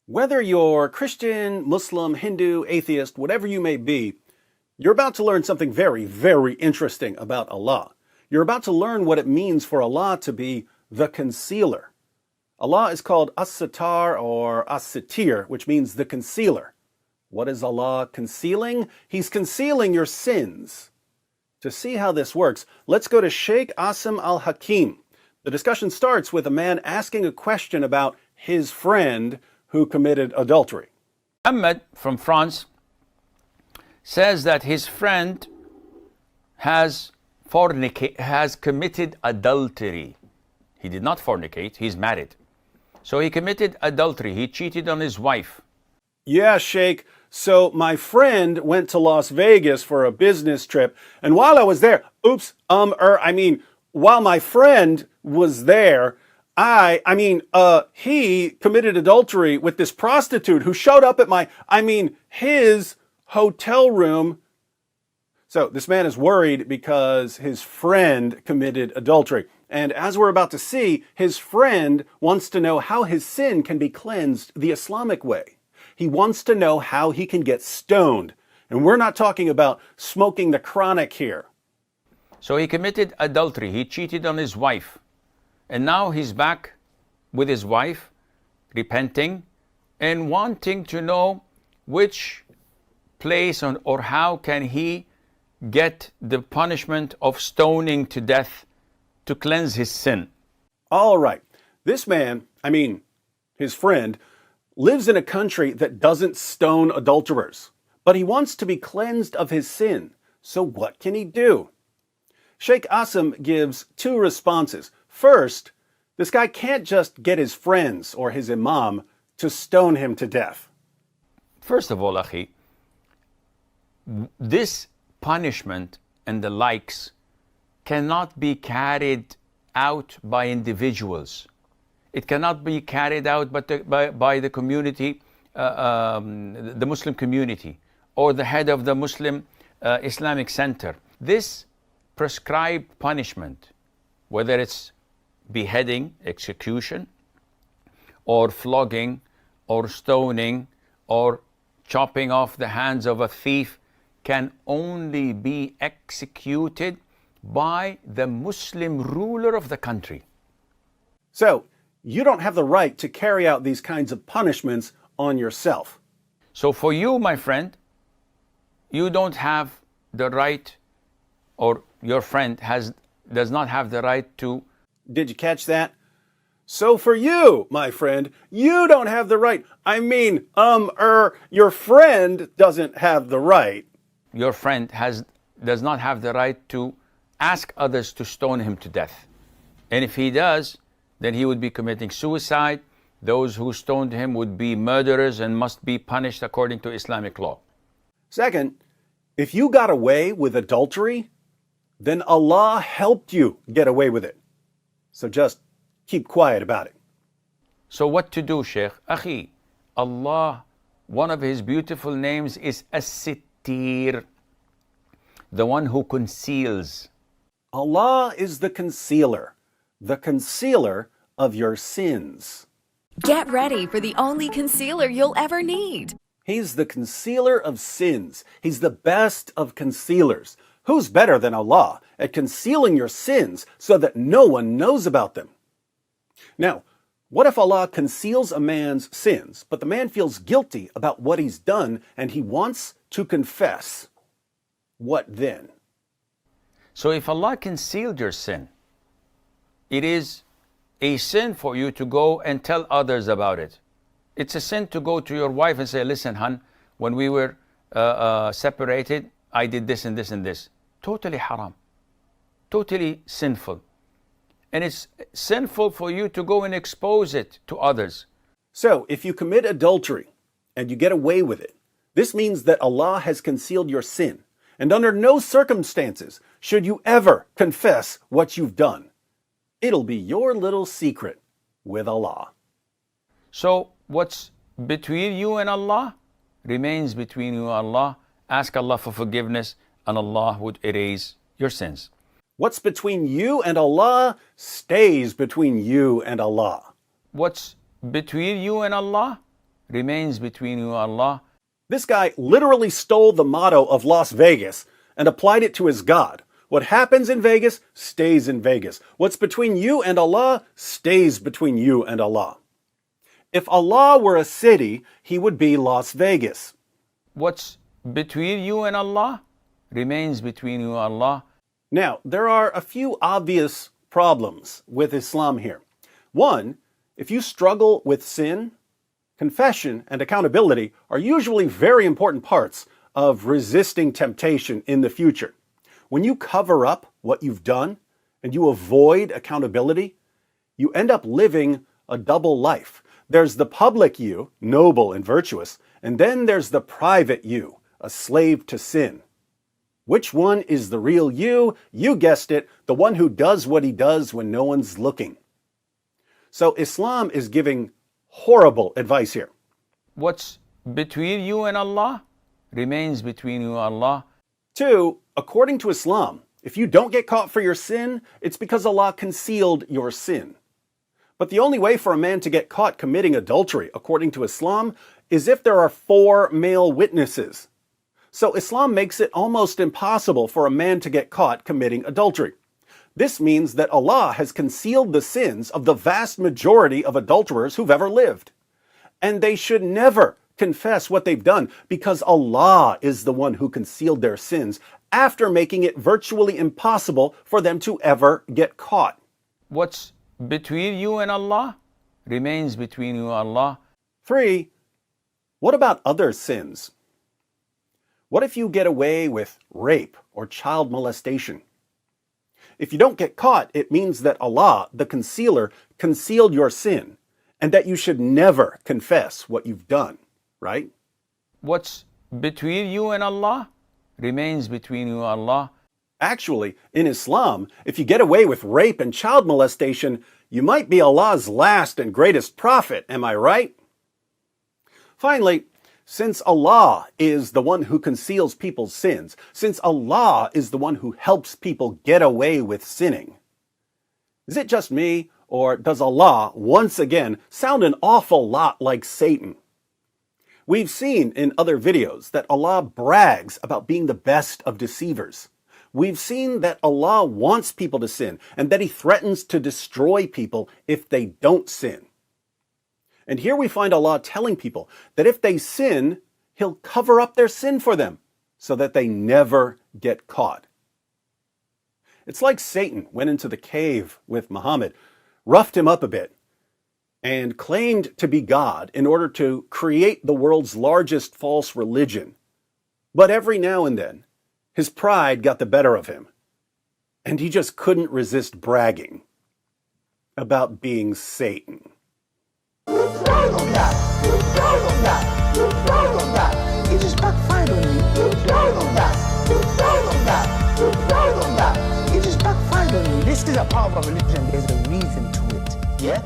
Whether you're Christian, Muslim, Hindu, atheist, whatever you may be, you're about to learn something very, very interesting about Allah. You're about to learn what it means for Allah to be the concealer. Allah is called as-sattar or as-sitir, which means the concealer. What is Allah concealing? He's concealing your sins. To see how this works, let's go to Sheikh al-Hakeem. The discussion starts with a man asking a question about his friend who committed adultery. Muhammad from France says that his friend has committed adultery. He did not fornicate, he's married. So he committed adultery, he cheated on his wife. Yeah, Sheikh. So my friend went to Las Vegas for a business trip, and while I was there, while my friend was there, he committed adultery with this prostitute who showed up at his hotel room. So this man is worried because his friend committed adultery. And as we're about to see, his friend wants to know how his sin can be cleansed the Islamic way. He wants to know how he can get stoned. And we're not talking about smoking the chronic here. So he committed adultery, he cheated on his wife. And now he's back with his wife, repenting and wanting to know which place or how can he get the punishment of stoning to death to cleanse his sin. All right. This man, his friend, lives in a country that doesn't stone adulterers, but he wants to be cleansed of his sin. So what can he do? Sheikh Asim gives two responses. First, this guy can't just get his friends or his imam to stone him to death. First of all, Akhi, this punishment and the likes cannot be carried out by individuals. It cannot be carried out by the community, the Muslim community, or the head of the Muslim Islamic Center. This prescribed punishment, whether it's beheading, execution, or flogging, or stoning, or chopping off the hands of a thief, can only be executed by the Muslim ruler of the country. So, you don't have the right to carry out these kinds of punishments on yourself. So for you, my friend, you don't have the right, or your friend does not have the right to... Did you catch that? So for you, my friend, you don't have the right. Your friend doesn't have the right. Your friend does not have the right to ask others to stone him to death. And if he does, then he would be committing suicide. Those who stoned him would be murderers and must be punished according to Islamic law. Second, if you got away with adultery, then Allah helped you get away with it. So just keep quiet about it. So what to do, Sheikh? Akhi, Allah, one of his beautiful names is as-sittir, the one who conceals. Allah is the concealer of your sins. Get ready for the only concealer you'll ever need. He's the concealer of sins. He's the best of concealers. Who's better than Allah at concealing your sins so that no one knows about them? Now, what if Allah conceals a man's sins, but the man feels guilty about what he's done and he wants to confess? What then? So if Allah concealed your sin, it is a sin for you to go and tell others about it. It's a sin to go to your wife and say, listen, hon, when we were separated, I did this and this and this. Totally haram. Totally sinful. And it's sinful for you to go and expose it to others. So, if you commit adultery and you get away with it, this means that Allah has concealed your sin. And under no circumstances should you ever confess what you've done. It'll be your little secret with Allah. So, what's between you and Allah remains between you and Allah. Ask Allah for forgiveness and Allah would erase your sins. What's between you and Allah stays between you and Allah. What's between you and Allah remains between you and Allah. This guy literally stole the motto of Las Vegas and applied it to his God. What happens in Vegas stays in Vegas. What's between you and Allah stays between you and Allah. If Allah were a city, he would be Las Vegas. What's between you and Allah remains between you and Allah. Now, there are a few obvious problems with Islam here. One, if you struggle with sin, confession and accountability are usually very important parts of resisting temptation in the future. When you cover up what you've done and you avoid accountability, you end up living a double life. There's the public you, noble and virtuous, and then there's the private you, a slave to sin. Which one is the real you? You guessed it, the one who does what he does when no one's looking. So Islam is giving horrible advice here. What's between you and Allah remains between you and Allah. 2, according to Islam, if you don't get caught for your sin, it's because Allah concealed your sin. But the only way for a man to get caught committing adultery, according to Islam, is if there are 4 male witnesses. So Islam makes it almost impossible for a man to get caught committing adultery. This means that Allah has concealed the sins of the vast majority of adulterers who've ever lived. And they should never confess what they've done because Allah is the one who concealed their sins after making it virtually impossible for them to ever get caught. What's between you and Allah remains between you and Allah. 3, what about other sins? What if you get away with rape or child molestation? If you don't get caught, it means that Allah, the concealer, concealed your sin and that you should never confess what you've done, right? What's between you and Allah remains between you and Allah. Actually, in Islam, if you get away with rape and child molestation, you might be Allah's last and greatest prophet, am I right? Finally, since Allah is the one who conceals people's sins, since Allah is the one who helps people get away with sinning, is it just me, or does Allah once again sound an awful lot like Satan? We've seen in other videos that Allah brags about being the best of deceivers. We've seen that Allah wants people to sin and that he threatens to destroy people if they don't sin. And here we find Allah telling people that if they sin, he'll cover up their sin for them so that they never get caught. It's like Satan went into the cave with Muhammad, roughed him up a bit, and claimed to be God in order to create the world's largest false religion. But every now and then, his pride got the better of him, and he just couldn't resist bragging about being Satan. It just backfired on me. It just backfired on me. This is a part of a religion. There's a reason to it. Yeah?